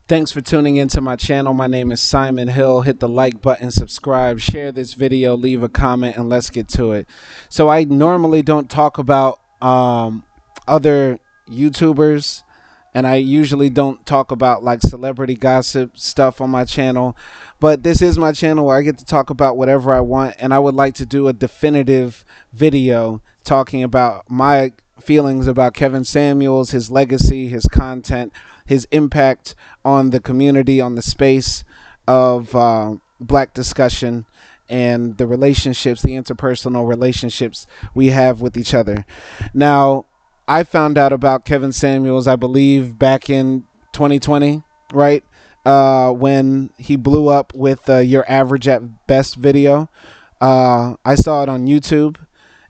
Thanks for tuning into my channel. My name is Simon Hill. Hit the like button, subscribe, share this video, leave a comment, and let's get to it. So I normally don't talk about other YouTubers, and I usually don't talk about like celebrity gossip stuff on my channel, but this is my channel where I get to talk about whatever I want, and I would like to do a definitive video talking about my feelings about Kevin Samuels, his legacy, his content, his impact on the community, on the space of black discussion, and the relationships, the interpersonal relationships we have with each other. Now, I found out about Kevin Samuels, I believe, back in 2020, right? When he blew up with Your Average at Best video. I saw it on YouTube.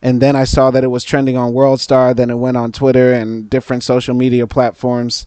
And then I saw that it was trending on World Star. Then it went on Twitter and different social media platforms.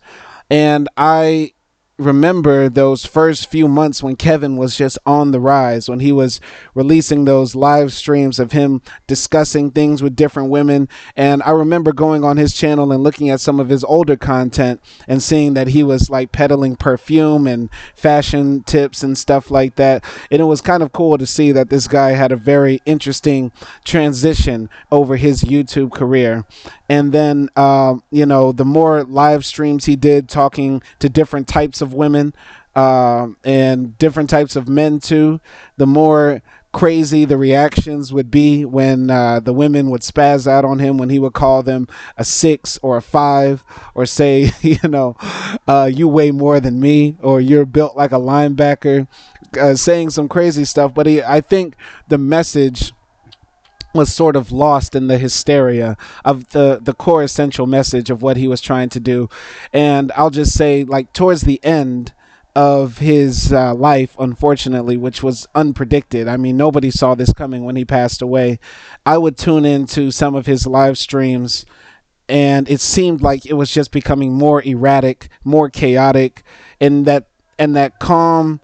And I remember those first few months when Kevin was just on the rise, when he was releasing those live streams of him discussing things with different women. And I remember going on his channel and looking at some of his older content and seeing that he was like peddling perfume and fashion tips and stuff like that. And it was kind of cool to see that this guy had a very interesting transition over his YouTube career. And then, the more live streams he did talking to different types of women and different types of men too, the more crazy the reactions would be when the women would spaz out on him, when he would call them a 6 or a 5, or say, you weigh more than me, or you're built like a linebacker, saying some crazy stuff. But I think the message was sort of lost in the hysteria of the core essential message of what he was trying to do. And I'll just say, like, towards the end of his life, unfortunately, which was unpredicted. I mean, nobody saw this coming when he passed away. I would tune into some of his live streams, and it seemed like it was just becoming more erratic, more chaotic, and that calm,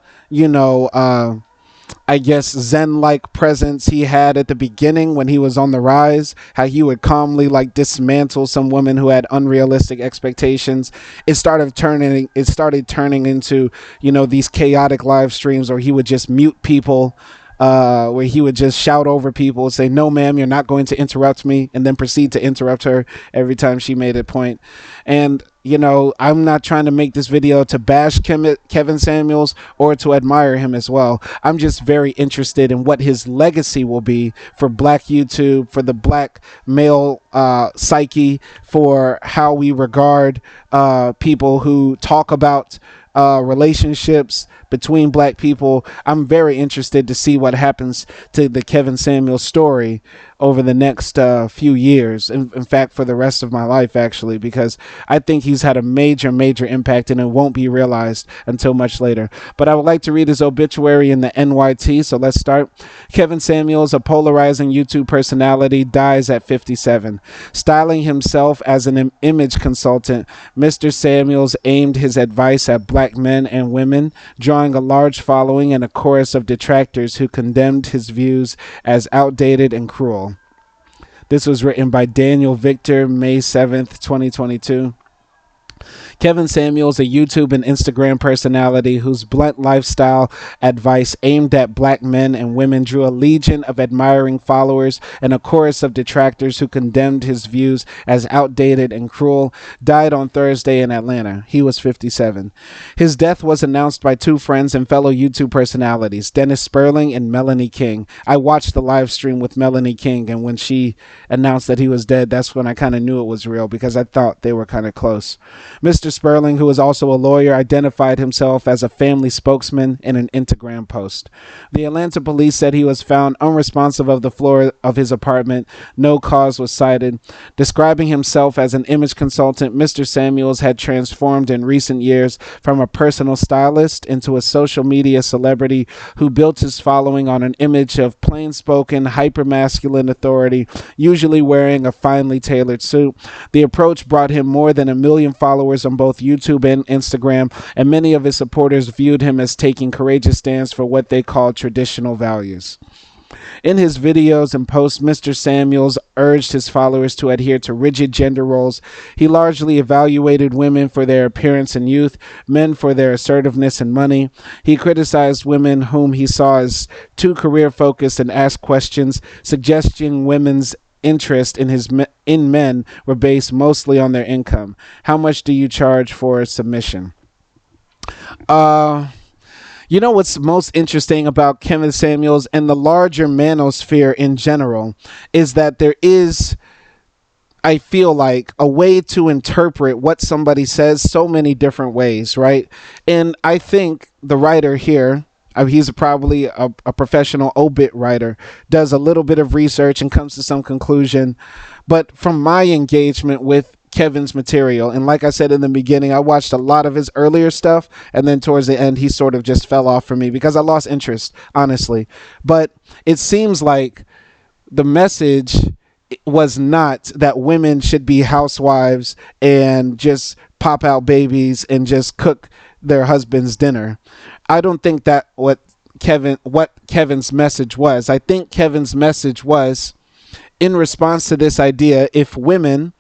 I guess, Zen-like presence he had at the beginning when he was on the rise, how he would calmly like dismantle some women who had unrealistic expectations. It started turning into, these chaotic live streams where he would just mute people, where he would just shout over people, say, "No, ma'am, you're not going to interrupt me," and then proceed to interrupt her every time she made a point. And I'm not trying to make this video to bash Kevin Samuels or to admire him as well. I'm just very interested in what his legacy will be for black YouTube, for the black male psyche, for how we regard people who talk about relationships between black people. I'm very interested to see what happens to the Kevin Samuels story over the next few years. In fact, for the rest of my life, actually, because I think he's had a major impact, and it won't be realized until much later. But I would like to read his obituary in the NYT, so let's start. Kevin Samuels, a polarizing YouTube personality, dies at 57. Styling himself as an image consultant, Mr. Samuels aimed his advice at black men and women, drawing a large following and a chorus of detractors who condemned his views as outdated and cruel. This was written by Daniel Victor, May 7th, 2022. Kevin Samuels, a YouTube and Instagram personality whose blunt lifestyle advice aimed at black men and women drew a legion of admiring followers and a chorus of detractors who condemned his views as outdated and cruel, died on Thursday in Atlanta. He was 57. His death was announced by two friends and fellow YouTube personalities, Dennis Sperling and Melanie King. I watched the live stream with Melanie King, and when she announced that he was dead, that's when I kind of knew it was real, because I thought they were kind of close. Mr. Sperling, who is also a lawyer, identified himself as a family spokesman in an Instagram post. The Atlanta police said he was found unresponsive of the floor of his apartment. No cause was cited. Describing himself as an image consultant, Mr. Samuels had transformed in recent years from a personal stylist into a social media celebrity who built his following on an image of plain-spoken, hyper-masculine authority, usually wearing a finely tailored suit. The approach brought him more than 1 million followers on both YouTube and Instagram, and many of his supporters viewed him as taking courageous stands for what they called traditional values. In his videos and posts, Mr. Samuels urged his followers to adhere to rigid gender roles. He largely evaluated women for their appearance and youth, men for their assertiveness and money. He criticized women whom he saw as too career focused and asked questions, suggesting women's interest in men were based mostly on their income. How much do you charge for submission? Uh You know what's most interesting about Kevin Samuels and the larger manosphere in general is that there is, I feel like, a way to interpret what somebody says so many different ways, right? And I think the writer here, he's probably a professional obit writer, does a little bit of research and comes to some conclusion. But from my engagement with Kevin's material, and like I said in the beginning, I watched a lot of his earlier stuff, and then towards the end, he sort of just fell off for me because I lost interest, honestly. But it seems like the message was not that women should be housewives and just pop out babies and just cook their husband's dinner. I don't think that what Kevin's message was. I think Kevin's message was, in response to this idea, if women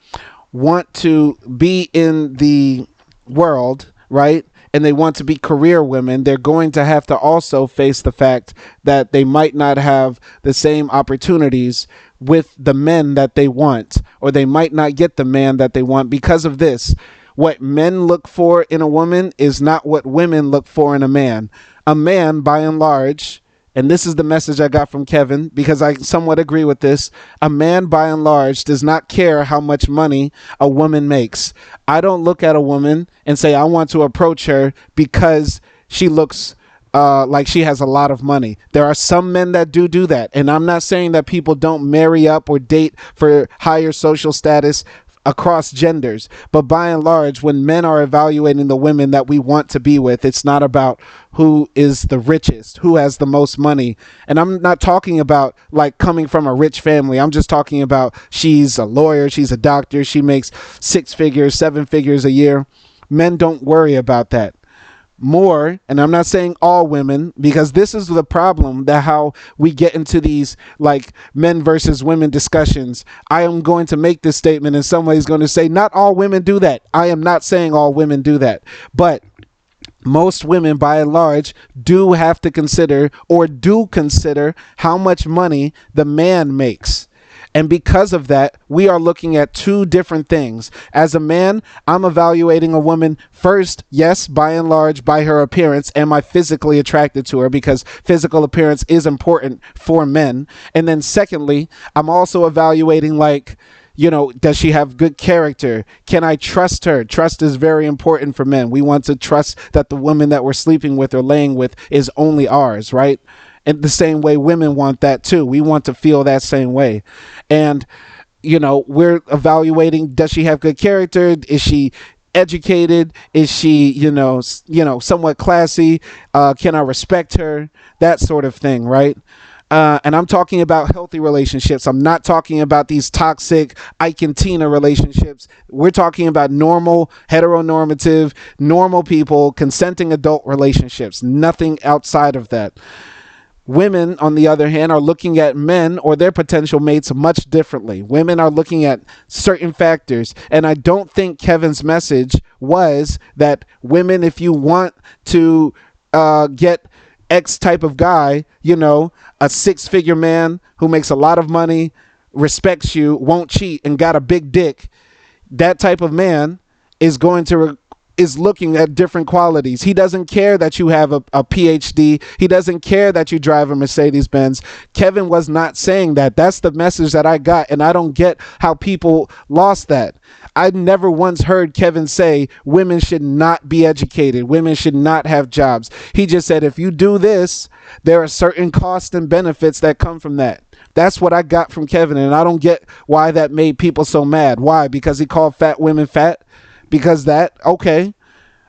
want to be in the world, right, and they want to be career women, they're going to have to also face the fact that they might not have the same opportunities with the men that they want, or they might not get the man that they want because of this. What men look for in a woman is not what women look for in a man. A man, by and large, and this is the message I got from Kevin, because I somewhat agree with this, a man by and large does not care how much money a woman makes. I don't look at a woman and say I want to approach her because she looks like she has a lot of money. There are some men that do that, and I'm not saying that people don't marry up or date for higher social status across genders, but by and large, when men are evaluating the women that we want to be with, it's not about who is the richest, who has the most money. And I'm not talking about like coming from a rich family. I'm just talking about she's a lawyer, she's a doctor, she makes 6 figures, 7 figures a year. Men don't worry about that. More, and I'm not saying all women, because this is the problem, that how we get into these like men versus women discussions. I am going to make this statement and somebody's going to say not all women do that. I am not saying all women do that, but most women by and large do have to consider, or do consider, how much money the man makes. And because of that, we are looking at two different things. As a man, I'm evaluating a woman first, yes, by and large, by her appearance. Am I physically attracted to her? Because physical appearance is important for men. And then secondly, I'm also evaluating, like, you know, does she have good character? Can I trust her? Trust is very important for men. We want to trust that the woman that we're sleeping with or laying with is only ours, right? In the same way women want that too. We want to feel that same way. And, you know, we're evaluating, does she have good character? Is she educated? Is she, somewhat classy? Can I respect her? That sort of thing, right? And I'm talking about healthy relationships. I'm not talking about these toxic Ike and Tina relationships. We're talking about normal, heteronormative, normal people, consenting adult relationships. Nothing outside of that. Women, on the other hand, are looking at men or their potential mates much differently. Women are looking at certain factors. And I don't think Kevin's message was that women, if you want to get X type of guy, a 6-figure man who makes a lot of money, respects you, won't cheat, and got a big dick, that type of man is going to is looking at different qualities. He doesn't care that you have a PhD. He doesn't care that you drive a Mercedes Benz. Kevin was not saying that. That's the message that I got, and I don't get how people lost that. I never once heard Kevin say women should not be educated. Women should not have jobs. He just said, if you do this, there are certain costs and benefits that come from that. That's what I got from Kevin, and I don't get why that made people so mad. Why? Because he called fat women fat? Because that, okay,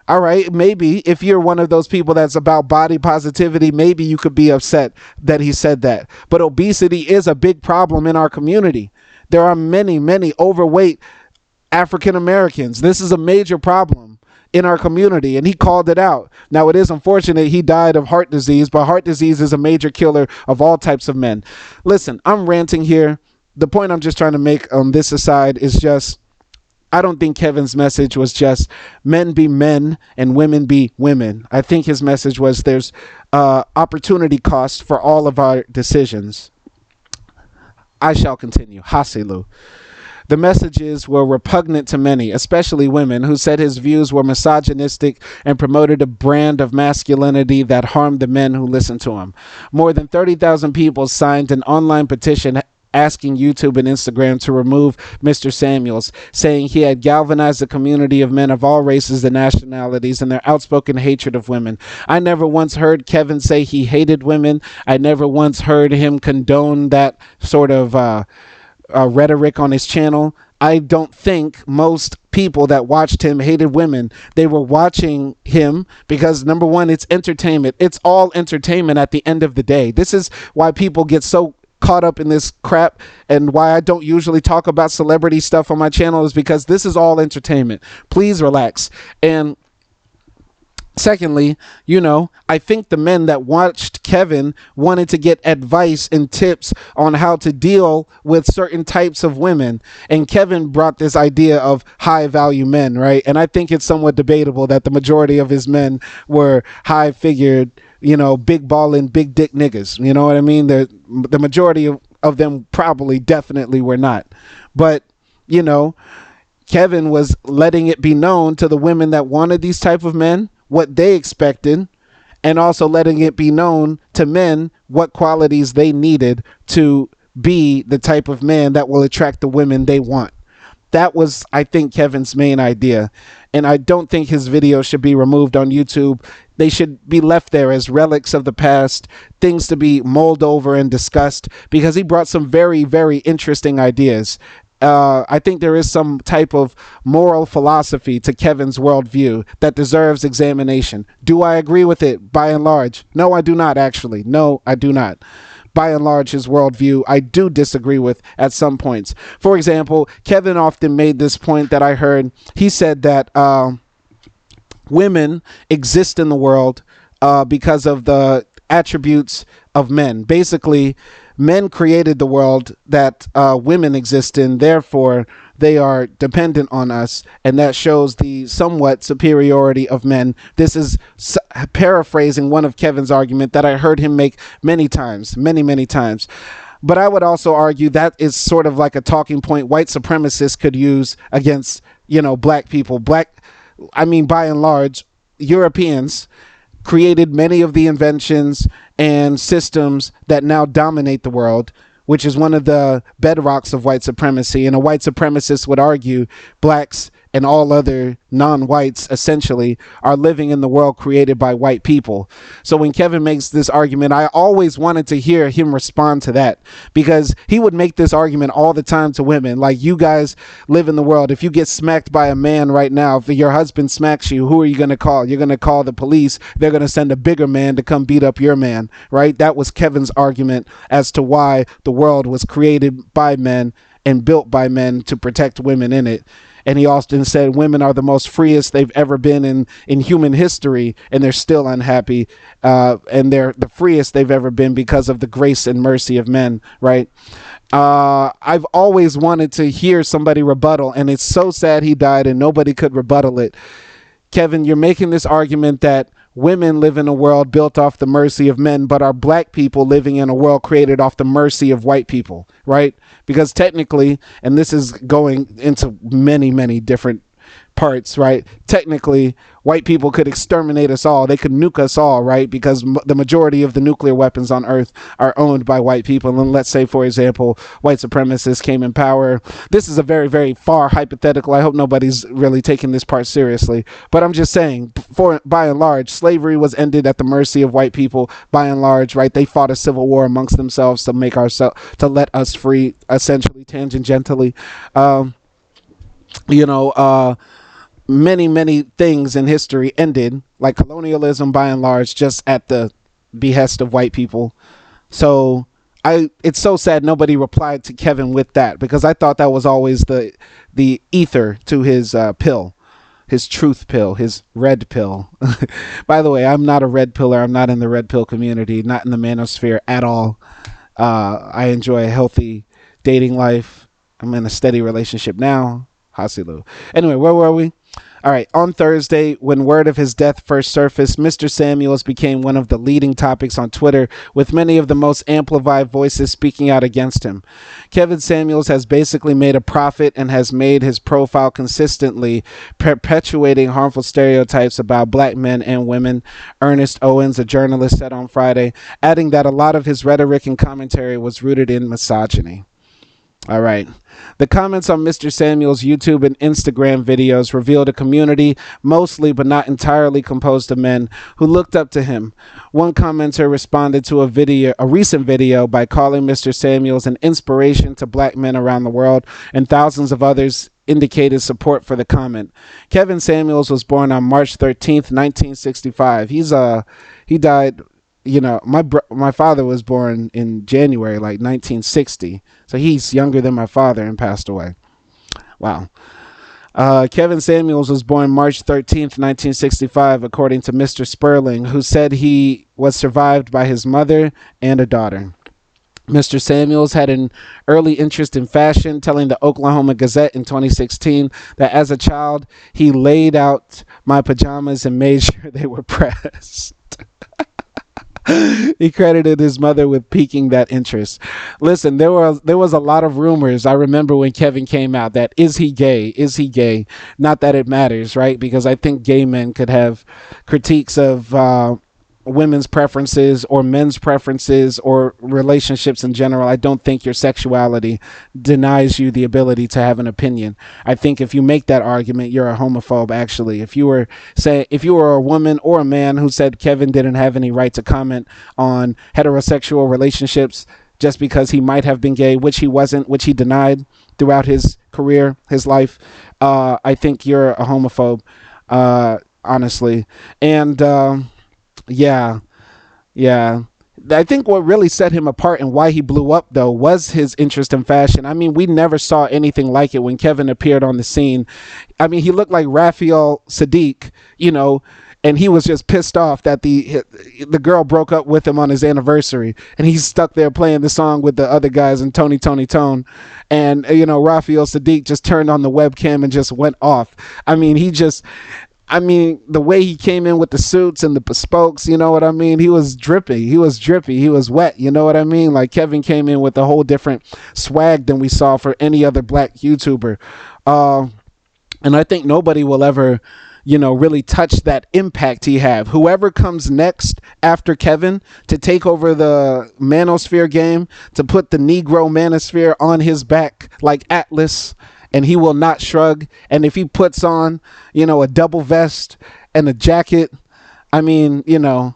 all right, maybe if you're one of those people that's about body positivity, maybe you could be upset that he said that. But obesity is a big problem in our community. There are many, many overweight African Americans. This is a major problem in our community, and he called it out. Now, it is unfortunate he died of heart disease, but heart disease is a major killer of all types of men. Listen, I'm ranting here. The point I'm just trying to make on this aside is just, I don't think Kevin's message was just men be men and women be women. I think his message was there's opportunity cost for all of our decisions. I shall continue. Hasilu. The messages were repugnant to many, especially women, who said his views were misogynistic and promoted a brand of masculinity that harmed the men who listened to him. More than 30,000 people signed an online petition asking YouTube and Instagram to remove Mr. Samuels, saying he had galvanized the community of men of all races and nationalities in their outspoken hatred of women. I never once heard Kevin say he hated women. I never once heard him condone that sort of rhetoric on his channel. I don't think most people that watched him hated women. They were watching him because, number one, it's entertainment. It's all entertainment at the end of the day. This is why people get so caught up in this crap, and why I don't usually talk about celebrity stuff on my channel is because this is all entertainment. Please relax. And secondly, I think the men that watched Kevin wanted to get advice and tips on how to deal with certain types of women. And Kevin brought this idea of high value men, right? And I think it's somewhat debatable that the majority of his men were high figured, big ballin', big dick niggas. You know what I mean? The majority of them probably definitely were not. But, Kevin was letting it be known to the women that wanted these type of men what they expected, and also letting it be known to men what qualities they needed to be the type of man that will attract the women they want. That was, I think, Kevin's main idea. And I don't think his videos should be removed on YouTube. They should be left there as relics of the past, things to be mulled over and discussed, because he brought some very, very interesting ideas. I think there is some type of moral philosophy to Kevin's worldview that deserves examination. Do I agree with it by and large? No, I do not, actually. No, I do not. By and large, his worldview, I do disagree with at some points. For example, Kevin often made this point that I heard. He said that women exist in the world because of the attributes of men. Basically, men created the world that women exist in, therefore they are dependent on us, and that shows the somewhat superiority of men. This is paraphrasing one of Kevin's argument that I heard him make many times. But I would also argue that is sort of like a talking point white supremacists could use against, black people. By and large, Europeans created many of the inventions and systems that now dominate the world, which is one of the bedrocks of white supremacy. And a white supremacist would argue blacks and all other non-whites essentially are living in the world created by white people. So when Kevin makes this argument, I always wanted to hear him respond to that, because he would make this argument all the time to women. Like, you guys live in the world. If you get smacked by a man right now, if your husband smacks you, who are you going to call? You're going to call the police. They're going to send a bigger man to come beat up your man, right? That was Kevin's argument as to why the world was created by men and built by men to protect women in it. And he often said women are the most freest they've ever been in human history, and they're still unhappy. And they're the freest they've ever been because of the grace and mercy of men, right? I've always wanted to hear somebody rebuttal, and it's so sad he died and nobody could rebuttal it. Kevin, you're making this argument that women live in a world built off the mercy of men, but are black people living in a world created off the mercy of white people, right? Because technically, and this is going into many, many different parts, right? Technically, white people could exterminate us all. They could nuke us all, right? Because the majority of the nuclear weapons on Earth are owned by white people. And let's say, for example, white supremacists came in power. This is a very, very far hypothetical. I hope nobody's really taking this part seriously. But I'm just saying, by and large, slavery was ended at the mercy of white people. By and large, right? They fought a civil war amongst themselves to let us free, essentially, tangentially. Many, many things in history ended, like colonialism, by and large, just at the behest of white people. So it's so sad nobody replied to Kevin with that, because I thought that was always the ether to his pill. his truth pill, his red pill. By the way, I'm not a red pillar. I'm not in the red pill community, not in the manosphere at all. I enjoy a healthy dating life. I'm in a steady relationship now. Hasilu. Anyway, where were we? All right. On Thursday, when word of his death first surfaced, Mr. Samuels became one of the leading topics on Twitter, with many of the most amplified voices speaking out against him. Kevin Samuels has basically made a profit and has made his profile consistently perpetuating harmful stereotypes about black men and women, Ernest Owens, a journalist, said on Friday, adding that a lot of his rhetoric and commentary was rooted in misogyny. All right. The comments on Mr. Samuel's YouTube and Instagram videos revealed a community, mostly but not entirely composed of men, who looked up to him. One commenter responded to a recent video by calling Mr. Samuels an inspiration to black men around the world, and thousands of others indicated support for the comment. Kevin Samuels was born on March 13th, 1965. He died. My father was born in January, like 1960. So he's younger than my father and passed away. Wow. Kevin Samuels was born March 13th, 1965, according to Mr. Sperling, who said he was survived by his mother and a daughter. Mr. Samuels had an early interest in fashion, telling the Oklahoma Gazette in 2016 that as a child, he laid out my pajamas and made sure they were pressed. He credited his mother with piquing that interest. Listen, there was a lot of rumors. I remember when Kevin came out that is he gay? Is he gay? Not that it matters, right? Because I think gay men could have critiques of women's preferences or men's preferences or relationships in general. I don't think your sexuality denies you the ability to have an opinion. I think if you make that argument, you're a homophobe, actually. If you were a woman or a man who said Kevin didn't have any right to comment on heterosexual relationships just because he might have been gay, which he wasn't, which he denied throughout his career, his life, I think you're a homophobe, honestly. And yeah. I think what really set him apart and why he blew up, though, was his interest in fashion. I mean, we never saw anything like it when Kevin appeared on the scene. I mean, he looked like Raphael Sadiq, and he was just pissed off that the girl broke up with him on his anniversary, and he's stuck there playing the song with the other guys and Tony Tone, and Raphael Sadiq just turned on the webcam and just went off. I mean, the way he came in with the suits and the bespokes, you know what I mean? He was drippy. He was wet, you know what I mean? Like, Kevin came in with a whole different swag than we saw for any other black YouTuber. And I think nobody will ever, really touch that impact he have. Whoever comes next after Kevin to take over the manosphere game, to put the Negro manosphere on his back like Atlas, and he will not shrug. And if he puts on, a double vest and a jacket, I mean, we're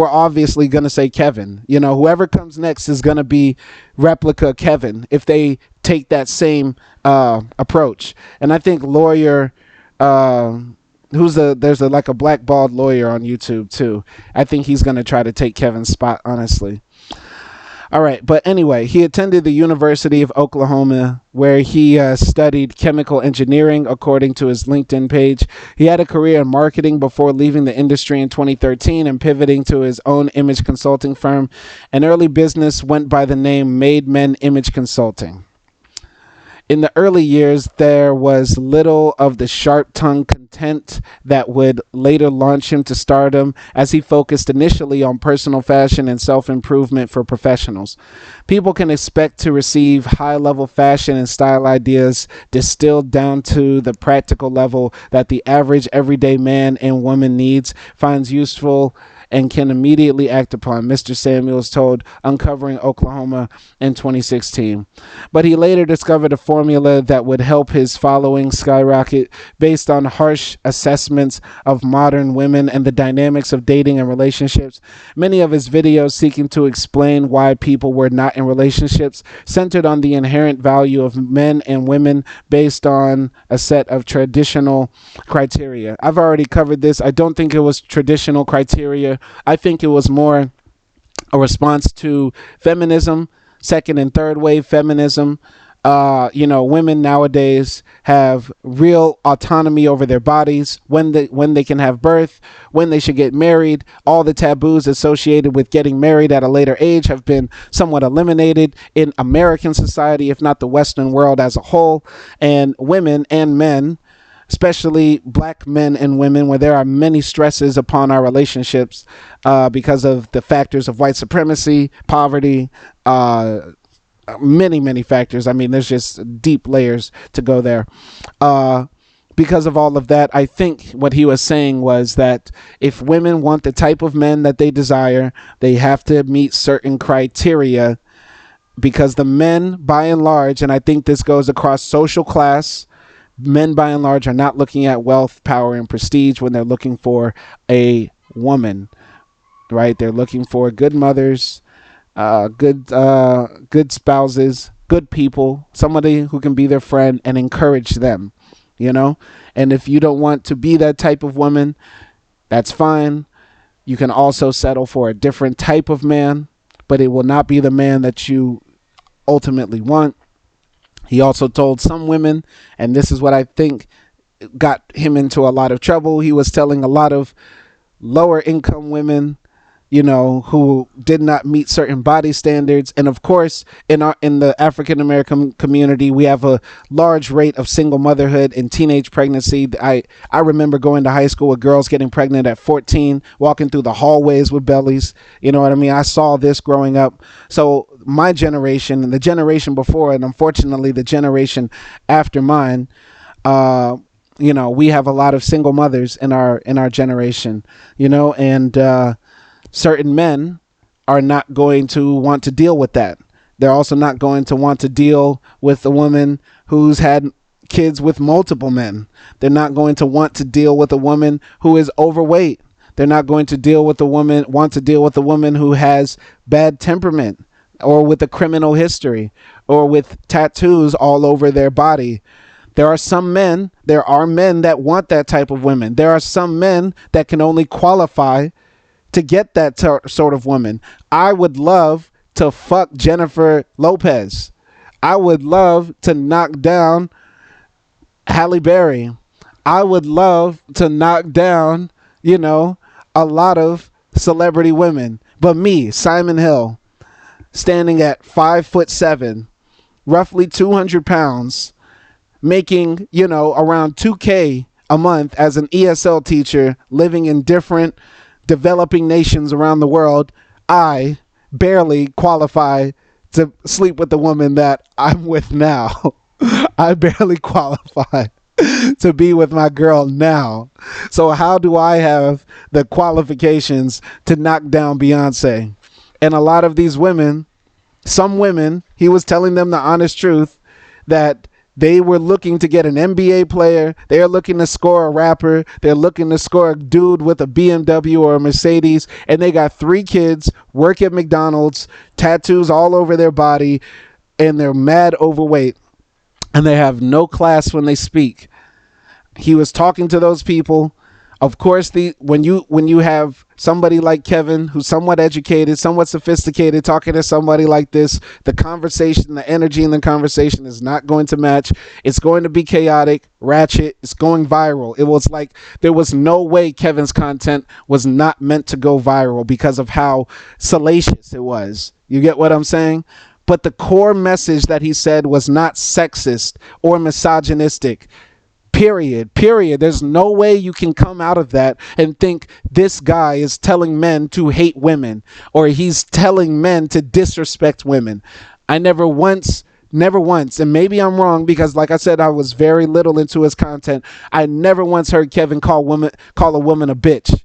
obviously gonna say Kevin. Whoever comes next is gonna be replica Kevin if they take that same approach. And I think lawyer, there's a black bald lawyer on YouTube too. I think he's gonna try to take Kevin's spot, honestly. All right, but anyway, he attended the University of Oklahoma, where he studied chemical engineering, according to his LinkedIn page. He had a career in marketing before leaving the industry in 2013 and pivoting to his own image consulting firm. An early business went by the name Made Men Image Consulting. In the early years, there was little of the sharp-tongued content that would later launch him to stardom, as he focused initially on personal fashion and self-improvement for professionals. People can expect to receive high-level fashion and style ideas distilled down to the practical level that the average everyday man and woman needs, finds useful, and can immediately act upon, Mr. Samuels told Uncovering Oklahoma in 2016. But he later discovered a formula that would help his following skyrocket based on harsh assessments of modern women and the dynamics of dating and relationships. Many of his videos seeking to explain why people were not in relationships centered on the inherent value of men and women based on a set of traditional criteria. I've already covered this. I don't think it was traditional criteria. I think it was more a response to feminism, second and third wave feminism, Women nowadays have real autonomy over their bodies, when they can have birth, when they should get married. All the taboos associated with getting married at a later age have been somewhat eliminated in American society, if not the Western world as a whole. And women and men, especially black men and women, where there are many stresses upon our relationships because of the factors of white supremacy, poverty, many factors. I mean, there's just deep layers to go there. Because of all of that, I think what he was saying was that if women want the type of men that they desire, they have to meet certain criteria, because the men, by and large, and I think this goes across social class, men by and large are not looking at wealth, power, and prestige when they're looking for a woman, right? They're looking for good mothers, good spouses, good people, somebody who can be their friend and encourage them, you know. And if you don't want to be that type of woman, that's fine. You can also settle for a different type of man, but it will not be the man that you ultimately want. He also told some women, and this is what I think got him into a lot of trouble. He was telling a lot of lower income women, who did not meet certain body standards. And of course, in the African American community, we have a large rate of single motherhood and teenage pregnancy. I remember going to high school with girls getting pregnant at 14, walking through the hallways with bellies. You know what I mean? I saw this growing up. So my generation and the generation before, and unfortunately the generation after mine, we have a lot of single mothers in our generation, and certain men are not going to want to deal with that. They're also not going to want to deal with a woman who's had kids with multiple men. They're not going to want to deal with a woman who is overweight. They're not going to want to deal with a woman who has bad temperament, or with a criminal history, or with tattoos all over their body. There are men that want that type of women. There are some men that can only qualify to get that sort of woman. I would love to fuck Jennifer Lopez. I would love to knock down Halle Berry. I would love to knock down, a lot of celebrity women. But me, Simon Hill, standing at 5'7", roughly 200 pounds, making, around $2,000 a month as an ESL teacher, living in different developing nations around the world, I barely qualify to sleep with the woman that I'm with now. I barely qualify to be with my girl now. So how do I have the qualifications to knock down Beyonce? And a lot of these women, some women, he was telling them the honest truth, that they were looking to get an NBA player. They're looking to score a rapper. They're looking to score a dude with a BMW or a Mercedes. And they got 3 kids, work at McDonald's, tattoos all over their body, and they're mad overweight. And they have no class when they speak. He was talking to those people. Of course, when you have somebody like Kevin, who's somewhat educated, somewhat sophisticated, talking to somebody like this, the conversation, the energy in the conversation is not going to match. It's going to be chaotic, ratchet. It's going viral. It was like there was no way Kevin's content was not meant to go viral because of how salacious it was. You get what I'm saying? But the core message that he said was not sexist or misogynistic. Period. There's no way you can come out of that and think this guy is telling men to hate women, or he's telling men to disrespect women. I never once, and maybe I'm wrong because, like I said, I was very little into his content. I never once heard Kevin call a woman a bitch,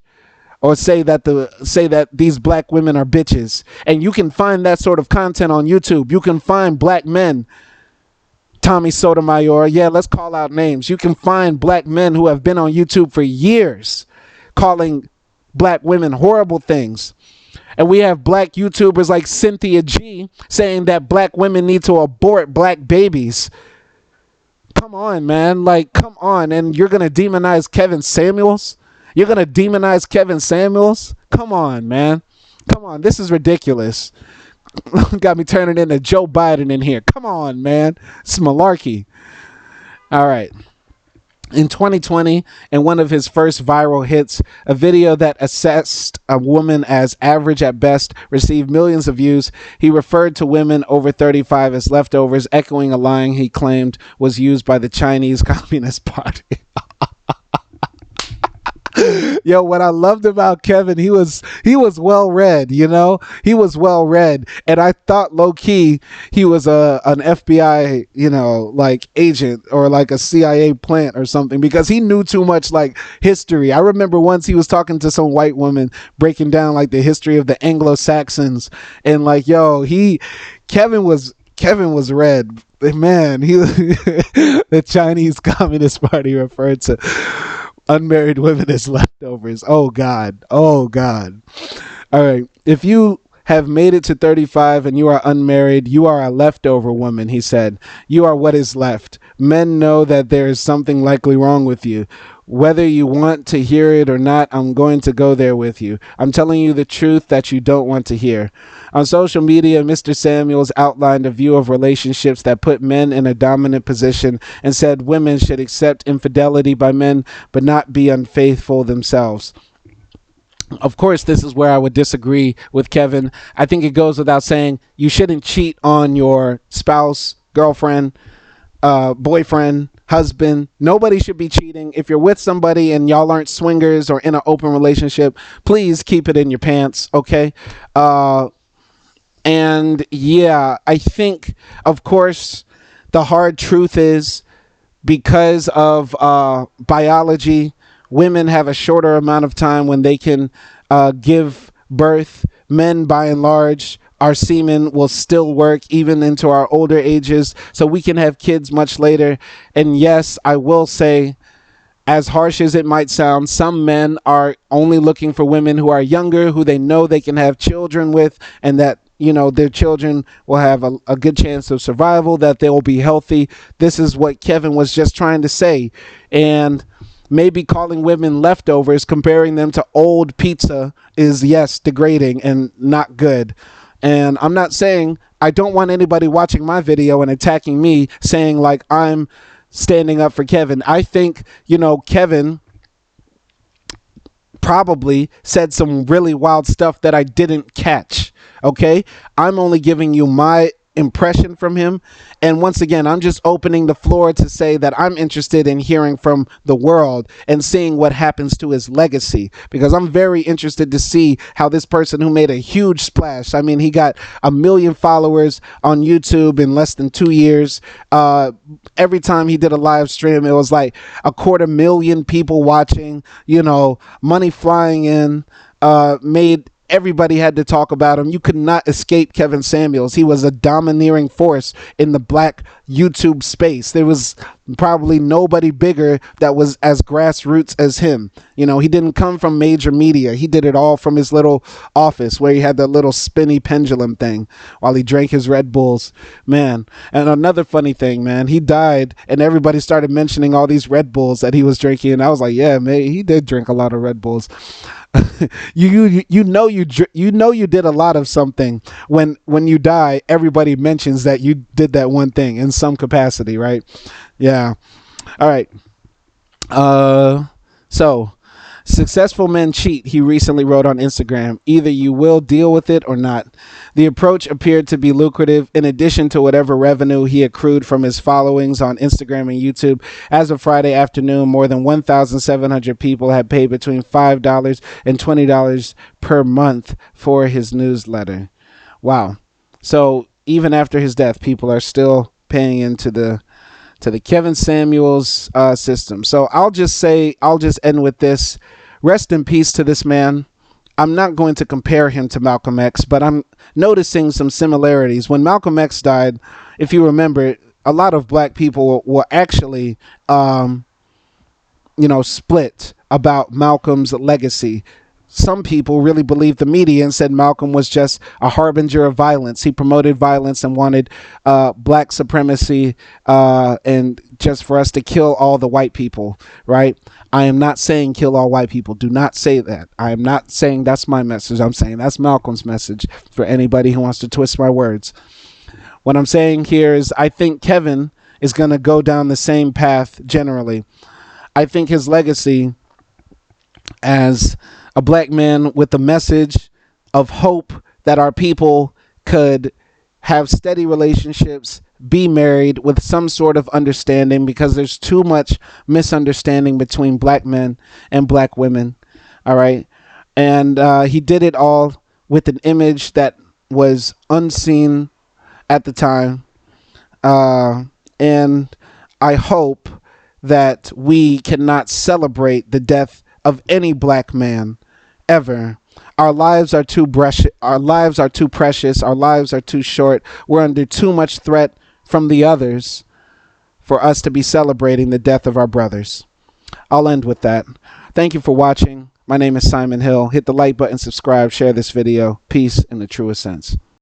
or say that these black women are bitches. And you can find that sort of content on YouTube. You can find black men, Tommy Sotomayor, let's call out names. You can find black men who have been on YouTube for years calling black women horrible things. And we have black YouTubers like Cynthia G saying that black women need to abort black babies. Come on, man. Come on. And you're going to demonize Kevin Samuels? You're going to demonize Kevin Samuels? Come on, man. Come on. This is ridiculous. Got me turning into Joe Biden in here. Come on, man. It's malarkey. All right. In 2020, in one of his first viral hits, a video that assessed a woman as average at best received millions of views. He referred to women over 35 as leftovers, echoing a line he claimed was used by the Chinese Communist Party. Yo, what I loved about Kevin, he was well read, he was well read, and I thought low key he was an FBI, like agent or like a CIA plant or something, because he knew too much like history. I remember once he was talking to some white woman breaking down like the history of the Anglo-Saxons, and like, Kevin was read. Man, the Chinese Communist Party referred to unmarried women as leftovers. Oh God. Oh God. All right. If you have made it to 35 and you are unmarried, you are a leftover woman, he said. You are what is left. Men know that there is something likely wrong with you. Whether you want to hear it or not, I'm going to go there with you. I'm telling you the truth that you don't want to hear. On social media, Mr. Samuels outlined a view of relationships that put men in a dominant position and said women should accept infidelity by men but not be unfaithful themselves. Of course, this is where I would disagree with Kevin. I think it goes without saying you shouldn't cheat on your spouse, girlfriend, boyfriend, husband. Nobody should be cheating. If you're with somebody and y'all aren't swingers or in an open relationship, please keep it in your pants, okay? And yeah, I think, of course, the hard truth is because of biology, women have a shorter amount of time when they can give birth. Men, by and large, our semen will still work even into our older ages, so we can have kids much later. And yes, I will say, as harsh as it might sound, some men are only looking for women who are younger, who they know they can have children with, and that their children will have a good chance of survival, that they will be healthy. This is what Kevin was just trying to say. And maybe calling women leftovers, comparing them to old pizza, is, yes, degrading and not good. And I'm not saying, I don't want anybody watching my video and attacking me saying like I'm standing up for Kevin. I think, Kevin probably said some really wild stuff that I didn't catch. Okay? I'm only giving you my impression from him, and once again, I'm just opening the floor to say that I'm interested in hearing from the world and seeing what happens to his legacy, because I'm very interested to see how this person who made a huge splash, I mean, he got 1 million followers on YouTube in less than 2 years. Every time he did a live stream, it was like 250,000 people watching, money flying in, made everybody had to talk about him. You could not escape Kevin Samuels. He was a domineering force in the black YouTube space. There was probably nobody bigger that was as grassroots as him. He didn't come from major media. He did it all from his little office where he had that little spinny pendulum thing while he drank his Red Bulls. Man. And another funny thing, man, he died and everybody started mentioning all these Red Bulls that he was drinking. And I was like, yeah, man, he did drink a lot of Red Bulls. you did a lot of something. When you die, everybody mentions that you did that one thing in some capacity, right? Yeah. All right. So successful men cheat, he recently wrote on Instagram. Either you will deal with it or not. The approach appeared to be lucrative in addition to whatever revenue he accrued from his followings on Instagram and YouTube. As of Friday afternoon, more than 1,700 people had paid between $5 and $20 per month for his newsletter. Wow. So even after his death, people are still paying into the Kevin Samuels system. So I'll just end with this. Rest in peace to this man. I'm not going to compare him to Malcolm X, but I'm noticing some similarities. When Malcolm X died, if you remember, a lot of black people were actually, split about Malcolm's legacy. some people really believed the media and said Malcolm was just a harbinger of violence. He promoted violence and wanted black supremacy and just for us to kill all the white people, right? I am not saying kill all white people. Do not say that. I am not saying that's my message. I'm saying that's Malcolm's message for anybody who wants to twist my words. What I'm saying here is I think Kevin is going to go down the same path generally. I think his legacy as a black man with the message of hope that our people could have steady relationships, be married with some sort of understanding, because there's too much misunderstanding between black men and black women. All right. And he did it all with an image that was unseen at the time. And I hope that we cannot celebrate the death of any black man ever. Our lives are too precious. Our lives are too precious. Our lives are too short. We're under too much threat from the others for us to be celebrating the death of our brothers. I'll end with that. Thank you for watching. My name is Simon Hill. Hit the like button, subscribe, share this video. Peace in the truest sense.